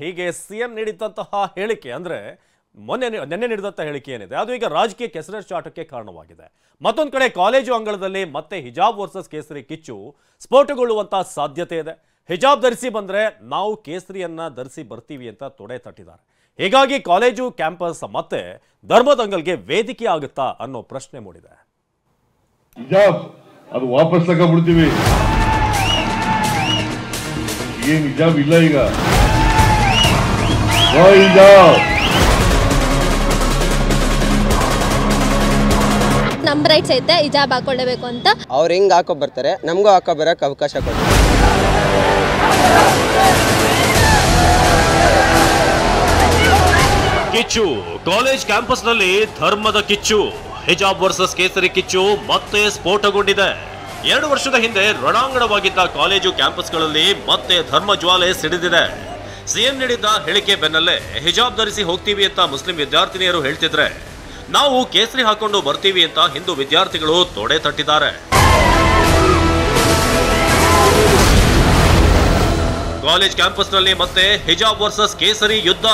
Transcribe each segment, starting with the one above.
ಹೀಗೆ ಸಿಎಂ ನೀಡಿದಂತಹ ಹೇಳಿಕೆ ಅಂದ್ರೆ ನೆನ್ನೆ ನೀಡಿದಂತ ಹೇಳಿಕೆ ಏನಿದೆ ಅದು ಈಗ ರಾಜಕೀಯ ಕೆಸರೆಚಾಟಕ್ಕೆ ಕಾರಣವಾಗಿದೆ. ಮತ್ತೊಂದು ಕಡೆ ಕಾಲೇಜು ಅಂಗಳದಲ್ಲಿ ಮತ್ತೆ ಹಿಜಾಬ್ ವರ್ಸಸ್ ಕೇಸರಿ ಕಿಚ್ಚು ಸ್ಫೋಟಗೊಳ್ಳುವಂತ ಸಾಧ್ಯತೆ ಇದೆ. ಹಿಜಾಬ್ ಧರಿಸಿ ಬಂದ್ರೆ ನಾವು ಕೇಸರಿಯನ್ನ ಧರಿಸಿ ಬರ್ತೀವಿ ಅಂತ ತೊಡೆ ತಟ್ಟಿದ್ದಾರೆ. ಹೀಗಾಗಿ ಕಾಲೇಜು ಕ್ಯಾಂಪಸ್ ಮತ್ತೆ ಧರ್ಮದಂಗಲ್ಗೆ ವೇದಿಕೆ ಆಗುತ್ತಾ ಅನ್ನೋ ಪ್ರಶ್ನೆ ಮೂಡಿದೆ. ಹಿಜಾಬ್ ಅದು ವಾಪಸ್ ತಗೊಂಡ್ಬಿಡ್ತೀವಿ. ಏನ್ ಹಿಜಾಬ್ ಇಲ್ಲ ಈಗ. ನಮ್ಮ ರೈಟ್ಸ್ ಐತೆ ಹಿಜಾಬ್ ಹಾಕೊಳ್ಳಬೇಕು ಅಂತ. ಅವ್ರು ಹೆಂಗ್ ಹಾಕೋ ಬರ್ತಾರೆ ನಮಗೂ ಹಾಕೋ ಬರಕ್ಕೆ ಅವಕಾಶ ಕೊಡಿ. ಕಿಚ್ಚು ಕಾಲೇಜ್ ಕ್ಯಾಂಪಸ್ ನಲ್ಲಿ ಧರ್ಮದ ಕಿಚ್ಚು. ಹಿಜಾಬ್ ವರ್ಸಸ್ ಕೇಸರಿ ಕಿಚ್ಚು ಮತ್ತೆ ಸ್ಫೋಟಗೊಂಡಿದೆ. 2 ವರ್ಷದ ಹಿಂದೆ ರಣಾಂಗಣವಾಗಿದ್ದ ಕಾಲೇಜು ಕ್ಯಾಂಪಸ್ಗಳಲ್ಲಿ ಮತ್ತೆ ಧರ್ಮ ಜ್ವಾಲೆ ಸಿಡಿದಿದೆ. ಸಿಎಂ ನೀಡಿದ್ದ ಹೇಳಿಕೆ ಬೆನ್ನಲ್ಲೇ ಹಿಜಾಬ್ ಧರಿಸಿ ಹೋಗ್ತೀವಿ ಅಂತ ಮುಸ್ಲಿಂ ವಿದ್ಯಾರ್ಥಿನಿಯರು ಹೇಳ್ತಿದ್ರೆ, ನಾವು ಕೇಸರಿ ಹಾಕೊಂಡು ಬರ್ತೀವಿ ಅಂತ ಹಿಂದೂ ವಿದ್ಯಾರ್ಥಿಗಳು ತೊಡೆ ತಟ್ಟಿದ್ದಾರೆ. ಕಾಲೇಜ್ ಕ್ಯಾಂಪಸ್ನಲ್ಲಿ ಮತ್ತೆ ಹಿಜಾಬ್ ವರ್ಸಸ್ ಕೇಸರಿ ಯುದ್ಧ.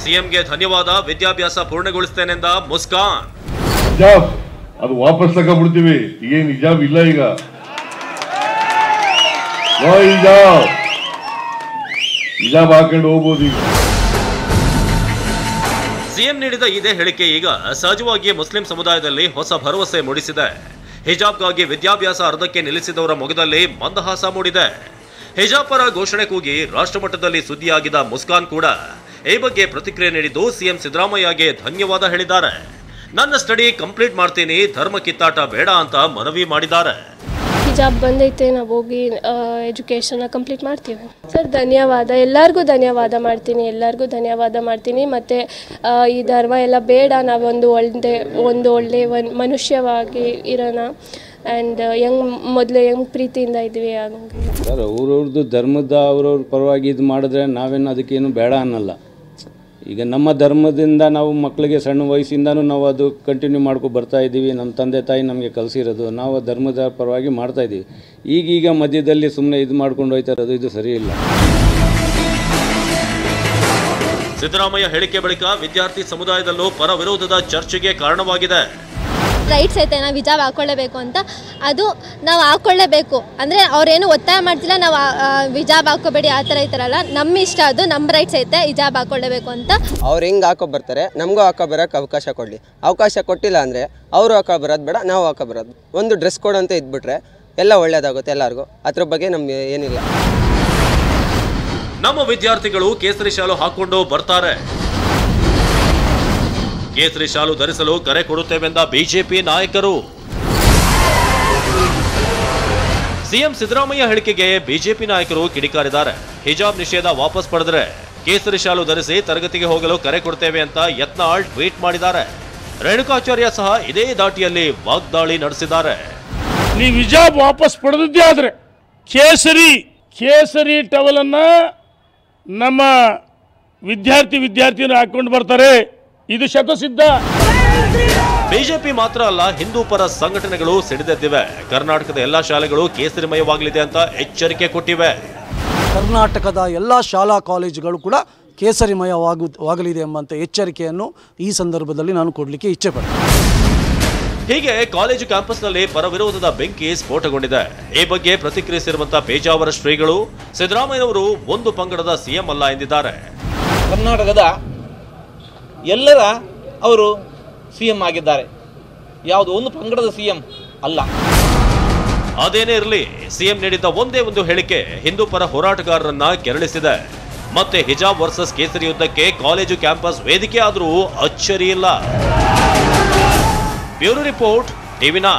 ಸಿಎಂಗೆ ಧನ್ಯವಾದ, ವಿದ್ಯಾಭ್ಯಾಸ ಪೂರ್ಣಗೊಳಿಸ್ತೇನೆಂದ ಮುಸ್ಕಾನ್. ಹಿಜಾಬ್ ಅದು ವಾಪಸ್ ತಗೊಂಡ್ಬಿಡ್ತೀವಿ. ಏನ್ ಹಿಜಾಬ್ ಇಲ್ಲ ಈಗ. ಹಿಜಾಬ್ ಹಾಕೊಂಡು ಹೋಗ್ಬೋದು ಈಗ. ಸಿಎಂ ನೀಡಿದ ಇದೇ ಹೇಳಿಕೆ ಈಗ ಸಹಜವಾಗಿ ಮುಸ್ಲಿಂ ಸಮುದಾಯದಲ್ಲಿ ಹೊಸ ಭರವಸೆ ಮೂಡಿಸಿದೆ. ಹಿಜಾಬ್ಗಾಗಿ ವಿದ್ಯಾಭ್ಯಾಸ ಅರ್ಧಕ್ಕೆ ನಿಲ್ಲಿಸಿದವರ ಮೊಗದಲ್ಲಿ ಮಂದಹಾಸ ಮೂಡಿದೆ. ಹಿಜಾಬ್ ಪರ ಘೋಷಣೆ ಕೂಗಿ ರಾಷ್ಟ್ರಮಟ್ಟದಲ್ಲಿ ಸುದ್ದಿಯಾಗಿದ್ದ ಮುಸ್ಕಾನ್ ಕೂಡ ಈ ಬಗ್ಗೆ ಪ್ರತಿಕ್ರಿಯೆ ನೀಡಿದ್ದು ಸಿಎಂ ಸಿದ್ದರಾಮಯ್ಯಗೆ ಧನ್ಯವಾದ ಹೇಳಿದ್ದಾರೆ. ನನ್ನ ಸ್ಟಡಿ ಕಂಪ್ಲೀಟ್ ಮಾಡ್ತೀನಿ, ಧರ್ಮ ಕಿತ್ತಾಟ ಬೇಡ ಅಂತ ಮನವಿ ಮಾಡಿದ್ದಾರೆ. ಹಿಜಾಬ್ ಬಂದೈತೆ, ನಾವು ಹೋಗಿ ಎಜುಕೇಷನ್ನ ಕಂಪ್ಲೀಟ್ ಮಾಡ್ತೀವಿ. ಸರ್ ಧನ್ಯವಾದ, ಎಲ್ಲರಿಗೂ ಧನ್ಯವಾದ ಮಾಡ್ತೀನಿ. ಮತ್ತು ಈ ಧರ್ಮ ಎಲ್ಲ ಬೇಡ, ನಾವೊಂದು ಒಳ್ಳೆ ಮನುಷ್ಯವಾಗಿ ಇರೋಣ. ಆ್ಯಂಡ್ ಹೆಂಗ್ ಪ್ರೀತಿಯಿಂದ ಇದ್ವಿ ಹಂಗೆ. ಸರ್ ಅವ್ರವ್ರದ್ದು ಧರ್ಮದ ಅವ್ರವ್ರ ಪರವಾಗಿ ಇದು ಮಾಡಿದ್ರೆ ನಾವೇನು ಅದಕ್ಕೇನು ಬೇಡ ಅನ್ನಲ್ಲ. ಈಗ ನಮ್ಮ ಧರ್ಮದಿಂದ ನಾವು ಮಕ್ಕಳಿಗೆ ಸಣ್ಣ ವಯಸ್ಸಿಂದನೂ ನಾವು ಅದು ಕಂಟಿನ್ಯೂ ಮಾಡ್ಕೊಂಡು ಬರ್ತಾ ಇದ್ದೀವಿ. ನಮ್ಮ ತಂದೆ ತಾಯಿ ನಮಗೆ ಕಲಿಸಿರೋದು, ನಾವು ಧರ್ಮದ ಪರವಾಗಿ ಮಾಡ್ತಾ ಇದ್ದೀವಿ. ಈಗೀಗ ಮಧ್ಯದಲ್ಲಿ ಸುಮ್ಮನೆ ಇದು ಮಾಡ್ಕೊಂಡು ಹೋಯ್ತಾ ಇರೋದು ಇದು ಸರಿ ಇಲ್ಲ. ಸಿದ್ದರಾಮಯ್ಯ ಹೇಳಿಕೆ ಬಳಿಕ ವಿದ್ಯಾರ್ಥಿ ಸಮುದಾಯದಲ್ಲೂ ಪರ ವಿರೋಧದ ಚರ್ಚೆಗೆ ಕಾರಣವಾಗಿದೆ. ರೈಟ್ಸ್ ಐತೆ, ನಾವು ಹಿಜಾಬ್ ಹಾಕೊಳ್ಳೇಬೇಕು ಅಂತ, ಅದು ನಾವು ಹಾಕೊಳ್ಳೇಬೇಕು. ಅಂದರೆ ಅವ್ರೇನು ಒತ್ತಾಯ ಮಾಡ್ತಿಲ್ಲ, ನಾವು ಹಿಜಾಬ್ ಹಾಕೋಬೇಡಿ ಆ ಥರ ಈ ಥರ ಅಲ್ಲ, ನಮ್ಮ ಇಷ್ಟ, ಅದು ನಮ್ಮ ರೈಟ್ಸ್ ಐತೆ ಹಿಜಾಬ್ ಹಾಕೊಳ್ಳೇಬೇಕು ಅಂತ. ಅವ್ರು ಹೆಂಗ್ ಹಾಕೋ ಬರ್ತಾರೆ ನಮಗೂ ಹಾಕೋ ಬರೋಕ್ಕೆ ಅವಕಾಶ ಕೊಡಲಿ. ಅವಕಾಶ ಕೊಟ್ಟಿಲ್ಲ ಅಂದರೆ ಅವರು ಹಾಕೋ ಬರೋದು ಬೇಡ, ನಾವು ಹಾಕೋ ಬರೋದು. ಒಂದು ಡ್ರೆಸ್ ಕೋಡ್ ಅಂತ ಇದ್ಬಿಟ್ರೆ ಎಲ್ಲ ಒಳ್ಳೇದಾಗುತ್ತೆ ಎಲ್ಲರಿಗೂ. ಅದ್ರ ಬಗ್ಗೆ ನಮ್ಗೆ ಏನಿಲ್ಲ. ನಮ್ಮ ವಿದ್ಯಾರ್ಥಿಗಳು ಕೇಸರಿ ಶಾಲು ಹಾಕೊಂಡು ಬರ್ತಾರೆ. ಕೇಸರಿ ಶಾಲು ಧರಿಸಲು ಕರೆ ಕೊಡುತ್ತೇವೆಂದ ಬಿಜೆಪಿ ನಾಯಕರು. ಸಿಎಂ ಸಿದ್ದರಾಮಯ್ಯ ಹೇಳಿಕೆಗೆ ಬಿಜೆಪಿ ನಾಯಕರು ಕಿಡಿಕಾರಿದ್ದಾರೆ. ಹಿಜಾಬ್ ನಿಷೇಧ ವಾಪಸ್ ಪಡೆದರೆ ಕೇಸರಿ ಶಾಲು ಧರಿಸಿ ತರಗತಿಗೆ ಹೋಗಲು ಕರೆ ಕೊಡ್ತೇವೆ ಅಂತ ಯತ್ನಾಳ್ ಟ್ವೀಟ್ ಮಾಡಿದ್ದಾರೆ. ರೇಣುಕಾಚಾರ್ಯ ಸಹ ಇದೇ ದಾಟಿಯಲ್ಲಿ ವಾಗ್ದಾಳಿ ನಡೆಸಿದ್ದಾರೆ. ನೀವು ಹಿಜಾಬ್ ವಾಪಸ್ ಪಡೆದಿದ್ದೇ ಆದರೆ ಕೇಸರಿ ಟವಲನ್ನ ನಮ್ಮ ವಿದ್ಯಾರ್ಥಿನಿಯರು ಹಾಕೊಂಡು ಬರ್ತಾರೆ. ಇದು ಶತಸಿದ್ಧ. ಬಿಜೆಪಿ ಮಾತ್ರ ಅಲ್ಲ, ಹಿಂದೂ ಪರ ಸಂಘಟನೆಗಳು ಸಿಡಿದೆದ್ದಿವೆ. ಕರ್ನಾಟಕದ ಎಲ್ಲಾ ಶಾಲೆಗಳು ಕೇಸರಿಮಯವಾಗಲಿದೆ ಅಂತ ಎಚ್ಚರಿಕೆ ಕೊಟ್ಟಿವೆ. ಕರ್ನಾಟಕದ ಎಲ್ಲ ಶಾಲಾ ಕಾಲೇಜುಗಳು ಕೂಡ ಕೇಸರಿಮಯವಾಗಲಿದೆ ಎಂಬಂತ ಎಚ್ಚರಿಕೆಯನ್ನು ಈ ಸಂದರ್ಭದಲ್ಲಿ ನಾನು ಕೊಡಲಿಕ್ಕೆ ಇಚ್ಛೆ ಪಡ್ತೀನಿ. ಹೀಗೆ ಕಾಲೇಜು ಕ್ಯಾಂಪಸ್ನಲ್ಲಿ ಪರ ವಿರೋಧದ ಬೆಂಕಿ ಸ್ಫೋಟಗೊಂಡಿದೆ. ಈ ಬಗ್ಗೆ ಪ್ರತಿಕ್ರಿಯಿಸಿರುವಂತಹ ಪೇಜಾವರ ಶ್ರೀಗಳು, ಸಿದ್ದರಾಮಯ್ಯನವರು ಒಂದು ಪಂಗಡದ ಸಿಎಂ ಅಲ್ಲ ಎಂದಿದ್ದಾರೆ. ಕರ್ನಾಟಕದ ಎಲ್ಲರ ಅವರು ಸಿಎಂ ಆಗಿದ್ದಾರೆ, ಯಾವುದು ಒಂದು ಪಂಗಡದ ಸಿಎಂ ಅಲ್ಲ. ಅದೇನೇ ಇರಲಿ, ಸಿಎಂ ನೀಡಿದ್ದ ಒಂದೇ ಒಂದು ಹೇಳಿಕೆ ಹಿಂದೂ ಪರ ಹೋರಾಟಗಾರರನ್ನ ಕೆರಳಿಸಿದೆ. ಮತ್ತೆ ಹಿಜಾಬ್ ವರ್ಸಸ್ ಕೇಸರಿ ಯುದ್ಧಕ್ಕೆ ಕಾಲೇಜು ಕ್ಯಾಂಪಸ್ ವೇದಿಕೆ ಆದರೂ ಅಚ್ಚರಿ ಇಲ್ಲ. Bureau report, ಟಿವಿ9.